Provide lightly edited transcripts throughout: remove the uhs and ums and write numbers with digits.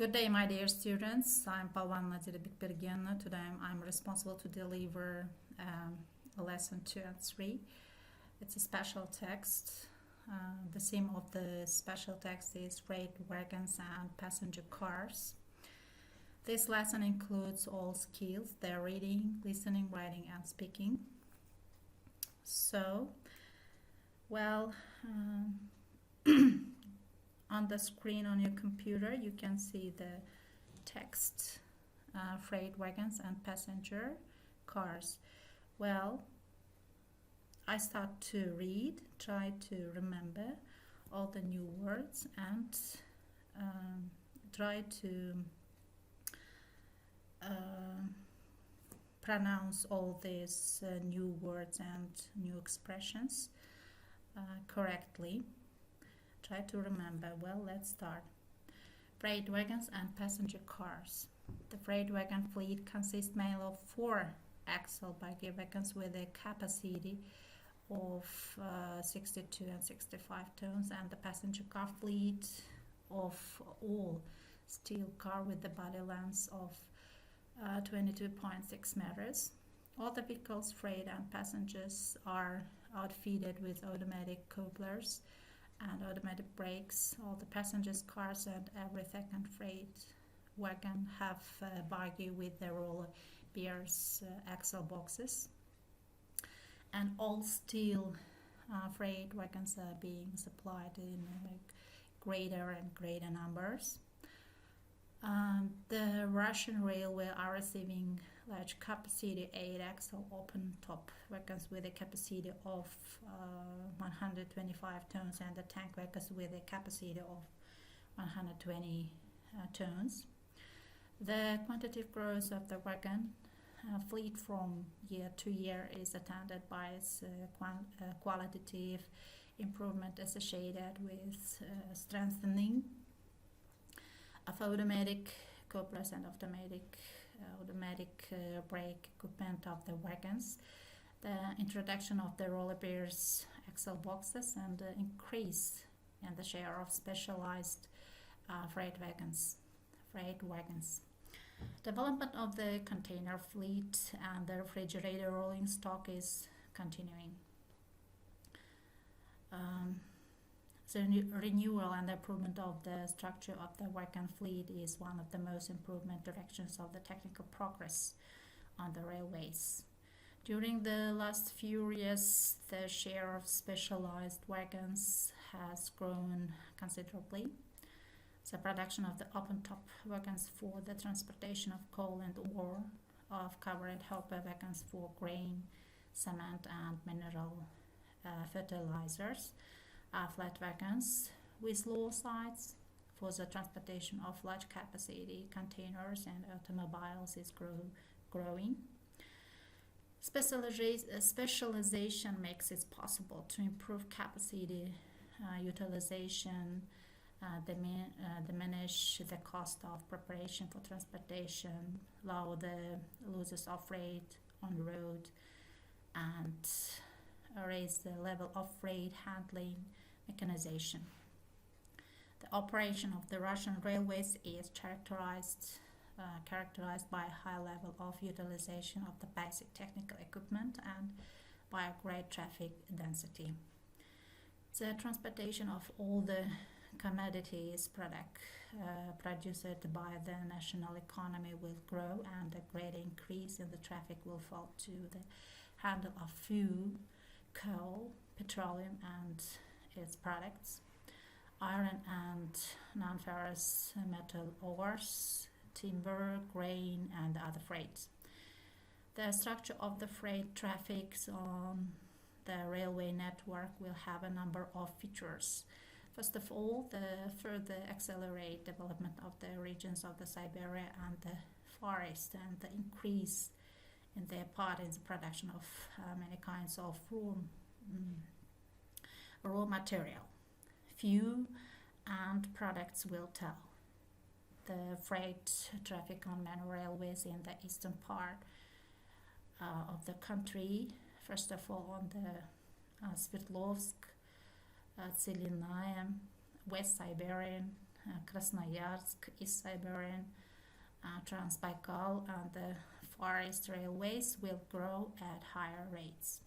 Good day, my dear students. I'm Palvan Bikbergianna. Today I'm responsible to deliver lesson 2 and 3. It's a special text. The theme of the special text is freight wagons and passenger cars. This lesson includes all skills: their reading, listening, writing, and speaking. So, on the screen on your computer you can see the text, freight wagons and passenger cars. I start to read, try to remember all the new words and try to pronounce all these new words and new expressions correctly. Try to remember. Let's start. Freight wagons and passenger cars. The freight wagon fleet consists mainly of 4 axle buggy wagons with a capacity of 62 and 65 tons, and the passenger car fleet of all steel car with the body length of 22.6 meters. All the vehicles, freight and passengers, are outfitted with automatic couplers and automatic brakes. All the passengers' cars and every second freight wagon have a buggy with the roller bears axle boxes. And all steel freight wagons are being supplied in greater and greater numbers. The Russian railway are receiving large capacity 8-axle open top wagons with a capacity of 125 tons and the tank wagons with a capacity of 120 tons. The quantitative growth of the wagon fleet from year to year is attended by its qualitative improvement associated with strengthening of automatic couplers and automatic brake equipment of the wagons, the introduction of the roller bears axle boxes, and the increase in the share of specialized freight wagons. Development of the container fleet and the refrigerator rolling stock is continuing. The renewal and improvement of the structure of the wagon fleet is one of the most improvement directions of the technical progress on the railways. During the last few years, the share of specialized wagons has grown considerably. The production of the open-top wagons for the transportation of coal and ore, of covered hopper wagons for grain, cement and mineral fertilizers, flat wagons with low sides for the transportation of large capacity containers and automobiles is growing. Specialization makes it possible to improve capacity utilization, diminish the cost of preparation for transportation, lower the losses of freight on the road, and raise the level of freight handling mechanization. The operation of the Russian railways is characterized by a high level of utilization of the basic technical equipment and by a great traffic density. The transportation of all the commodities produced by the national economy will grow, and a great increase in the traffic will fall to the handle of fuel, coal, petroleum and its products, iron and non-ferrous metal ores, timber, grain and other freights. The structure of the freight traffic on the railway network will have a number of features. First of all, the further accelerate development of the regions of the Siberia and the Far East, and the increase in their part in the production of many kinds of raw material. Fuel and products will tell. The freight traffic on many railways in the eastern part of the country, first of all on the Sverdlovsk, Tselinaia, West Siberian, Krasnoyarsk, East Siberian, Transbaikal, and the Far East railways will grow at higher rates.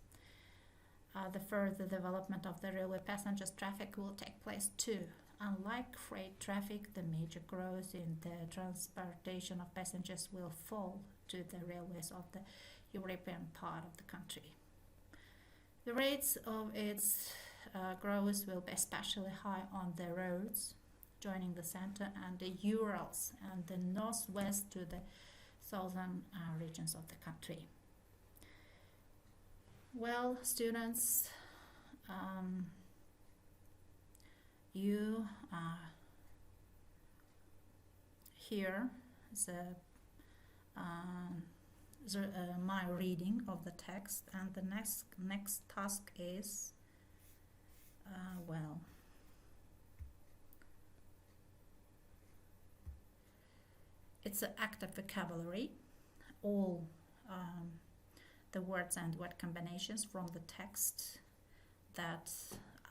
The further development of the railway passengers traffic will take place too. Unlike freight traffic, the major growth in the transportation of passengers will fall to the railways of the European part of the country. The rates of its growth will be especially high on the roads joining the center and the Urals and the northwest to the southern regions of the country. Well, students, you here my reading of the text, and the next task is it's an active vocabulary. All the words and word combinations from the text that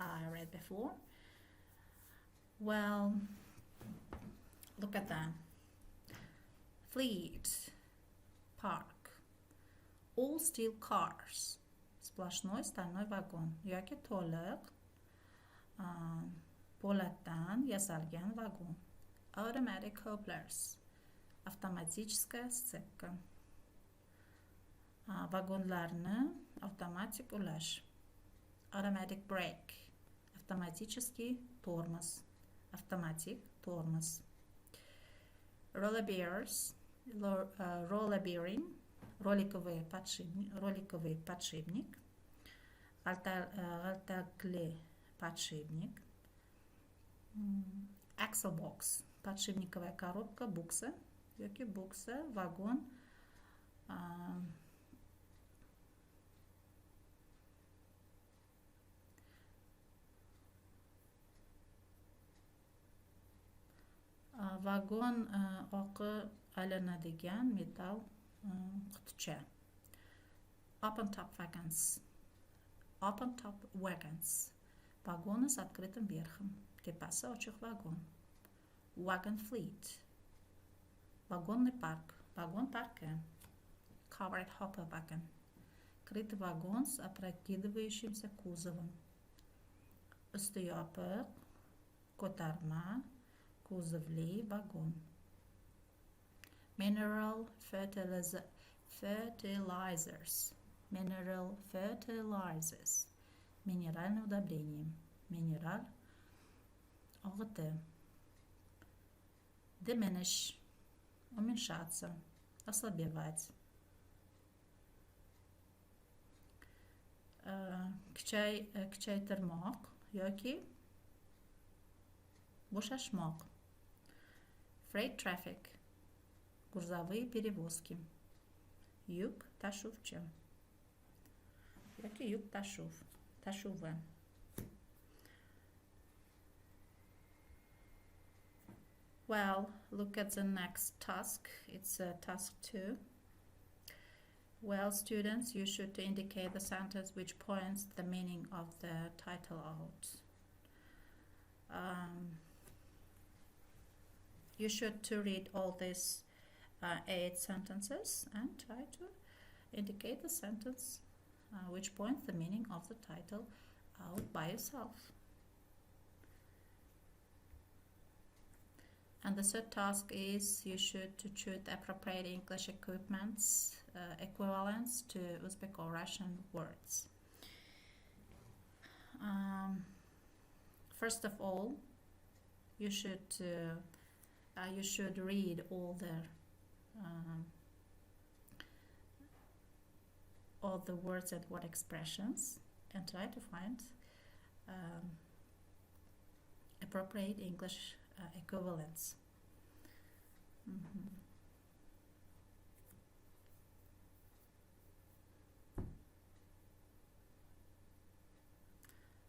I read before. Well, look at them. Fleet, park, all steel cars, сплошной стальной вагон, yoki to'liq po'latdan yasalgan vagon, automatic couplers, автоматическая сцепка, vagonlarni avtomatik ulash, automatic brake, автоматический тормоз, автоматик тормоз, roller bearers, roller bearing, роликовый подшипник, галтакли подшипник, axle box, подшипниковая коробка, букса, yoki букса, вагон, vagon oqi aylanadigan metal quticha. Open top wagons. Open top wagons. Вагоны с открытым верхом. Тепasi ochiq vagon. Wagon fleet. Вагонный парк. Вагон парка. Covered hopper wagon. Крытый вагон с опрокидывающимся кузовом. Üstü yopiq, ko'tarma, kuzovli vagon. Mineral fertilizers. Mineral fertilizers. Минеральное удобрение. Минерал og'iti. Diminish. Уменьшаться. Ослабевать. Kuchaytirmoq yoki bo'shashmoq. Freight traffic. Грузовые перевозки. Yuk tashuvchi yoki yuk tashuvi. Well, look at the next task. It's task 2. Well, students, you should indicate the sentence which points the meaning of the title out. You should to read all these 8 sentences and try to indicate the sentence which points the meaning of the title out by yourself. And the third task is you should to choose appropriate English equipments equivalents to Uzbek or Russian words. First of all, you should read all the words and word expressions and try to find appropriate English equivalents.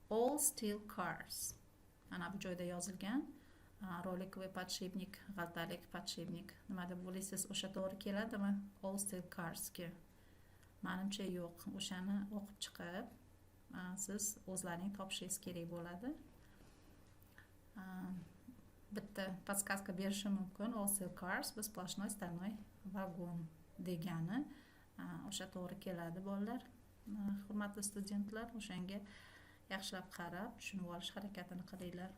All steel cars. Ana bu joyda yozilgan. Rolikovый подшипник, g'altalik подшипник. Nima deb o'ylaysiz? O'sha to'g'ri keladimi? All steel carsga. Menimcha yo'q. O'shani o'qib chiqib, siz o'zlaring topishingiz kerak bo'ladi. bitta podskaska berishi mumkin. Also cars bu splashnoy stanoy vagon degani o'sha to'g'ri keladi bolalar. Hurmatli studentlar, o'shanga yaxshilab qarab tushunib olish harakatini qilinglar.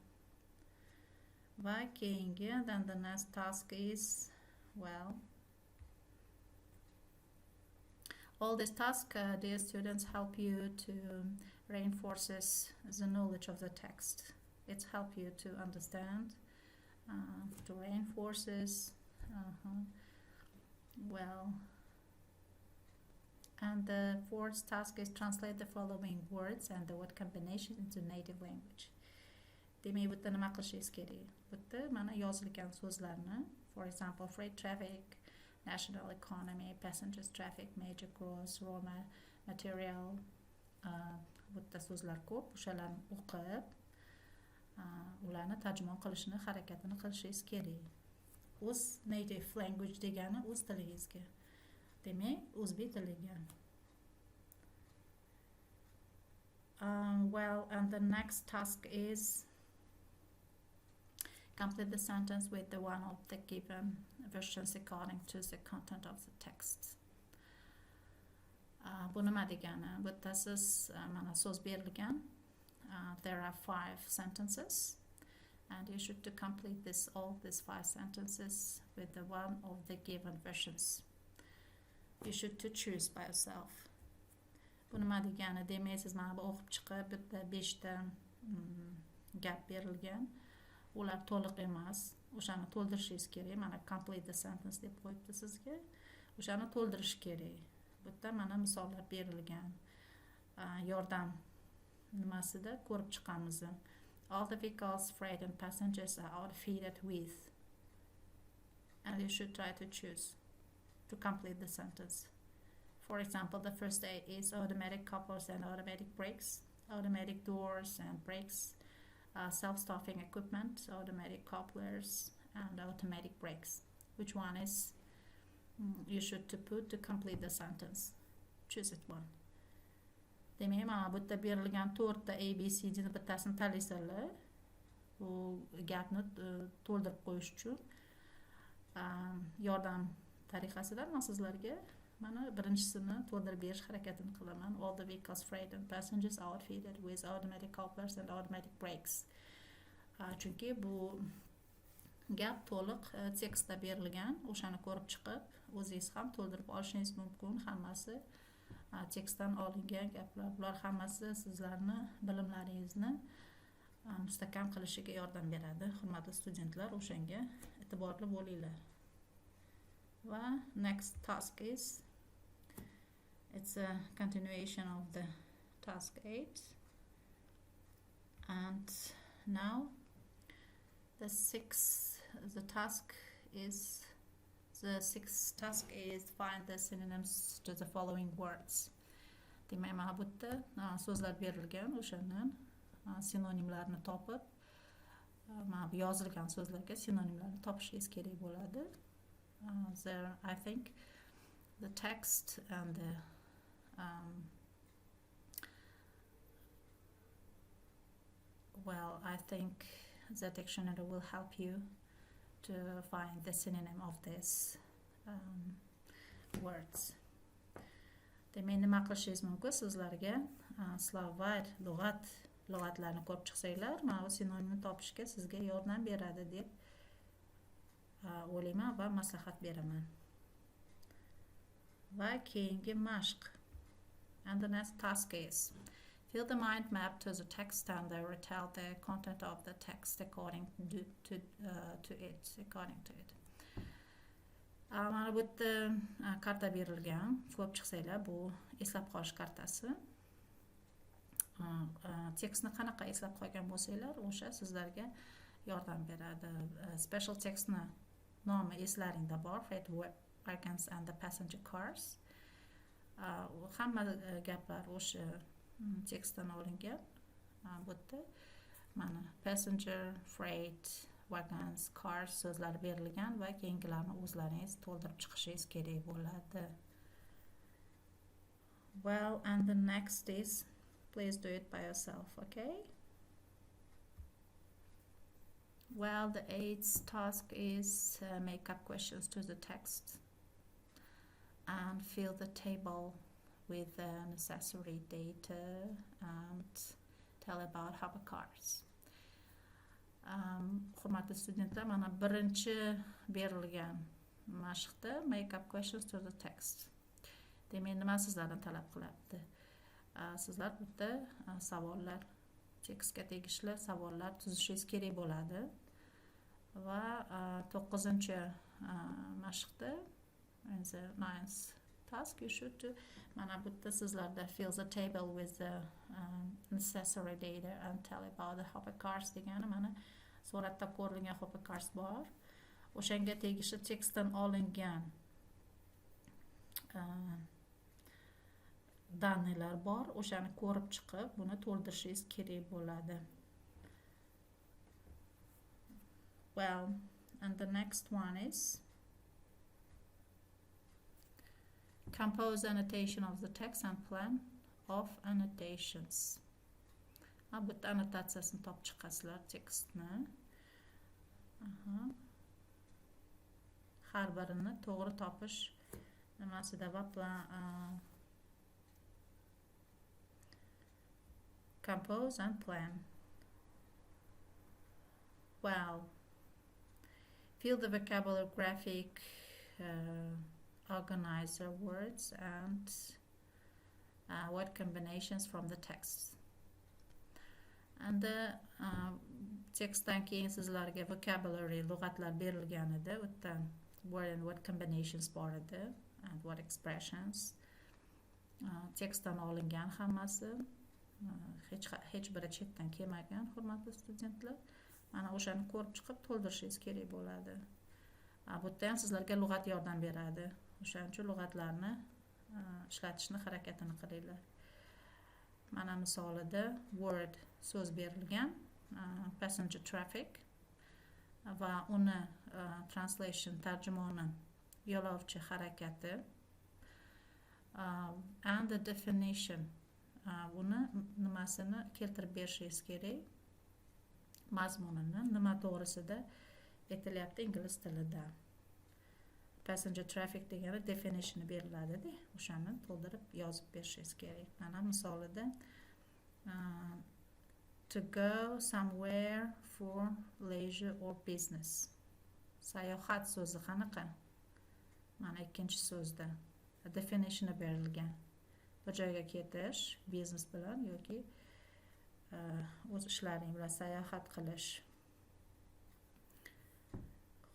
Va keyingi, then the next task is, well, all these tasks, dear students, help you to reinforces the knowledge of the text. It helps you to understand, to reinforces, well. And the fourth task is translate the following words and the word combination into native language. Demak, bitta nima qilishingiz kerak? Bitta mana yozilgan so'zlarni, for example, freight traffic, national economy, passengers traffic, major gross, raw material, bitta so'zlar ko'p, o'shalarni o'qib, ularni tarjimon qilishni harakatini qilishingiz kerak. O'z native language degani o'z tilingizga. Demak, o'zbek tiliga. Well, and the next task is complete the sentence with the one of the given versions according to the content of the text. Bu nima degani? Bittasiz mana so'z berilgan. There are 5 sentences, and you should to complete all these 5 sentences with the one of the given versions. You should to choose by yourself. Bu nima degani? Demak, siz mana bu o'qib chiqib bitta 5 ta gap berilgan. Ular to'liq emas. O'shani to'ldirishingiz kerak. Mana complete the sentence deb qo'yibdi sizga. O'shani to'ldirish kerak. Bitta mana misollar berilgan. Yordam nimasida ko'rib chiqamiz. All the vehicles, freight and passengers are outfitted with. And you should try to choose to complete the sentence. For example, the first A is automatic couplers and automatic brakes, automatic doors and brakes, self-stopping equipment, automatic couplers and automatic brakes. Which one is you should to put to complete the sentence? Choose it one. Demak, mana bu yerda berilgan 4 ta ABCD ni bittasini tanlaysizlar. Bu gapni to'ldirib qo'yish uchun yordam tariqasida men sizlarga mana birinchisini to'ldirib berish harakatini qilaman. All the vehicles, freight and passengers are outfitted with automatic couplers and automatic brakes. Chunki bu gap to'liq tekstda berilgan. O'shani ko'rib chiqib, o'zingiz ham to'ldirib olishingiz mumkin. Hammasi tekstdan olingan gaplar. Bular hammasi sizlarni bilimlaringizni mustahkam qilishiga yordam beradi. Hurmatli studentlar, o'shanga e'tiborli bo'linglar. Va next task is, it's a continuation of the task 8, and now the sixth task is find the synonyms to the following words. Demak, mana bu yerda so'zlar berilgan, o'shandan sinonimlarni topib, mana bu yozilgan so'zlarga sinonimlarni topishingiz kerak bo'ladi. I think the text and the I think the dictionary will help you to find the synonym of these words. Demak, nima qilishingiz mumkin? Sizlarga Slovak lug'atlarni ko'rib chiqsanglar, mana bu sinonimni topishga sizga yordam beradi deb o'ylayman va maslahat beraman. Va keyingi mashq. And the next task is fill the mind map to the text and retell the content of the text according to it. Mana bu yerda karta berilgan. Ko'rib chiqsanglar, bu eslab qolish kartasi. Tekstni qanaqa eslab qolgan bo'lsanglar, o'sha sizlarga yordam beradi. Special textni nomi eslaringda bor, freight wagons and the passenger cars. Hamma gaplar o'sha tekstdan olingan. Bu yerda mana passenger, freight, wagons, cars so'zlari berilgan va keyingilarni o'zlaringiz to'ldirib chiqishingiz kerak bo'ladi. Well, and the next is please do it by yourself, okay? Well, the eighth task is make up questions to the text and fill the table with the necessary data and tell about hovercars. Hurmatli studentlar, mana birinchi berilgan mashqda make up questions to the text. Demak, nima sizlardan talab qilyapti? Sizlar bitta savollar, tekstga tegishli savollar tuzishingiz kerak bo'ladi. Va 9-chi mashqda, the 9th task, you should do mana bu yerda sizlarda fill the table with the necessary data and tell about the hovercars degani mana suratda ko'rilgan hovercars bor. O'shanga tegishli tekstdan olingan данныйлар bor. O'shani ko'rib chiqib, buni to'ldirishingiz kerak bo'ladi. Well, and the next one is compose annotation of the text and plan of annotations. Bu yerda annotatsiyasini topib chiqasizlar tekstni. Har birini to'g'ri topish nimasida va plan compose and plan. Well, fill the vocabulary graphic organizer words and word combinations from the text. And the tekstdan keyin sizlarga vocabulary lug'atlar berilgan edi. U yerda word and word combinations bor edi and word expressions. Tekstdan olingan hammasi. Hech biri chetdan kelmagan, hurmatli studentlar. Mana o'shani ko'rib chiqib to'ldirishingiz kerak bo'ladi. Bu yerda ham sizlarga lug'at yordam beradi. O'shaning uchun lug'atlarni ishlatishni harakatini qilinglar. Mana misolida word so'z berilgan, passenger traffic va uni translation tarjimoni yo'lovchi harakati and the definition. Buni nimasini keltirib berishingiz kerak, mazmunini nima to'g'risida aytilyapti ingliz tilida. Passenger traffic degani definitioni beriladi-da, o'shani to'ldirib yozib berishingiz kerak. Mana misolida to go somewhere for leisure or business. Sayohat so'zi qanaqa? Mana ikkinchi so'zda definitioni berilgan. Bir joyga ketish, biznes bilan yoki o'z ishlaring bilan sayohat qilish.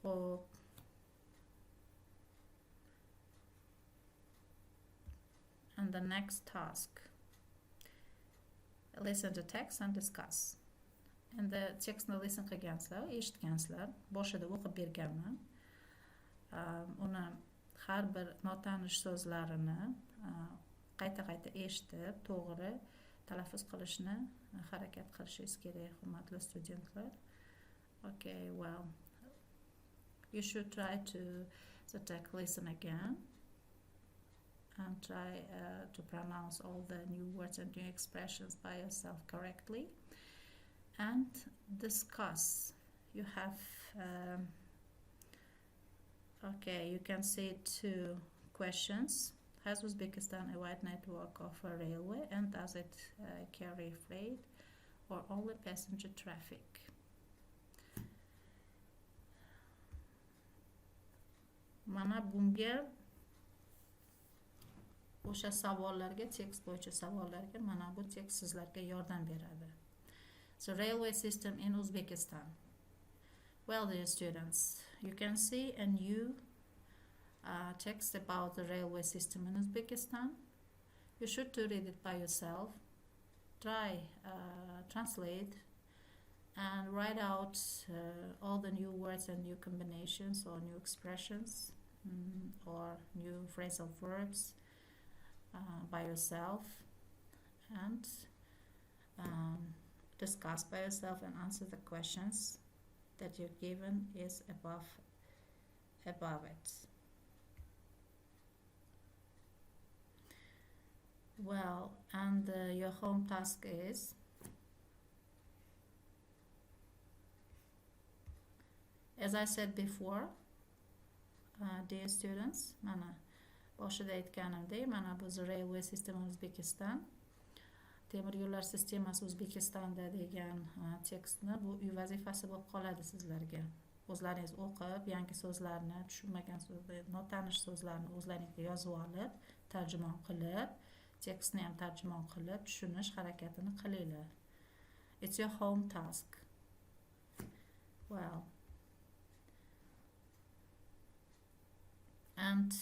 Xo'p. And the next task. Listen to text and discuss. Endi tekstni listen qilgansizlar, eshitgansizlar, boshida o'qib berganman. Uni har bir notanish so'zlarini qayta-qayta eshitib, to'g'ri talaffuz qilishni harakat qilishingiz kerak, hurmatli studentlar. Okay, well, you should try to listen again and try to pronounce all the new words and new expressions by yourself correctly. And discuss. You have, okay, you can see 2 questions. Has Uzbekistan a wide network of a railway and does it carry freight or only passenger traffic? Mana bunga o'sha savollarga, tekst bo'yicha savollarga mana bu tekst sizlarga yordam beradi. The railway system in Uzbekistan. Well, dear students, you can see a new text about the railway system in Uzbekistan. You should to read it by yourself. Try translate and write out all the new words and new combinations or new expressions or new phrasal verbs by yourself and discuss by yourself and answer the questions that you're given is above it. Well, and your home task is As I said before, dear students, mana boshida aytganimdek, mana bu railway system Uzbekistan, temir yo'llar sistemasi O'zbekistonda degan tekstni bu uy vazifasi bo'lib qoladi sizlarga. O'zlaringiz o'qib, yangi so'zlarni, tushunmagan so'zlarni, notanish so'zlarni o'zlaringizga yozib olib, tarjimon qilib, tekstni ham tarjimon qilib, tushunish harakatini qilinglar. It's your home task. Well, and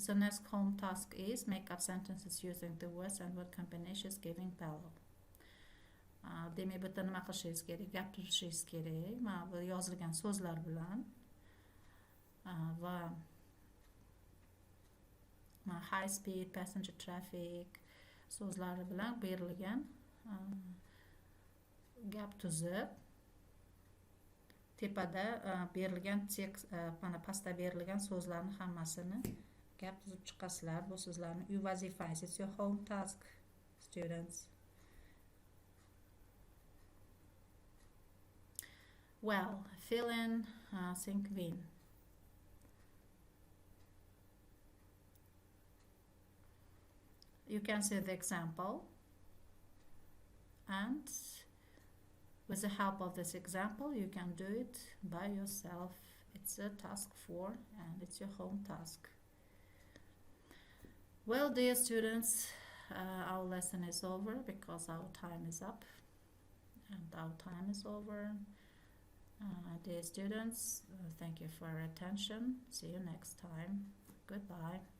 the next home task is make up sentences using the words and word combinations giving below. Demak, bitta nima qilishingiz kerak, gapirishingiz kerak. Mana bu yozilgan so'zlar bilan va high speed passenger traffic so'zlari bilan berilgan gap tuzib, tepada berilgan tekst, mana pastda berilgan so'zlarni hammasini gap tuzib chiqasizlar. Bu so'zlarni uy vazifangiz. It's your home task, students. Well, fill in, think when. You can see the example, and with the help of this example, you can do it by yourself. It's a task 4, and it's your home task. Well, dear students, our lesson is over because our time is up, and our time is over. Dear students, thank you for your attention. See you next time. Goodbye.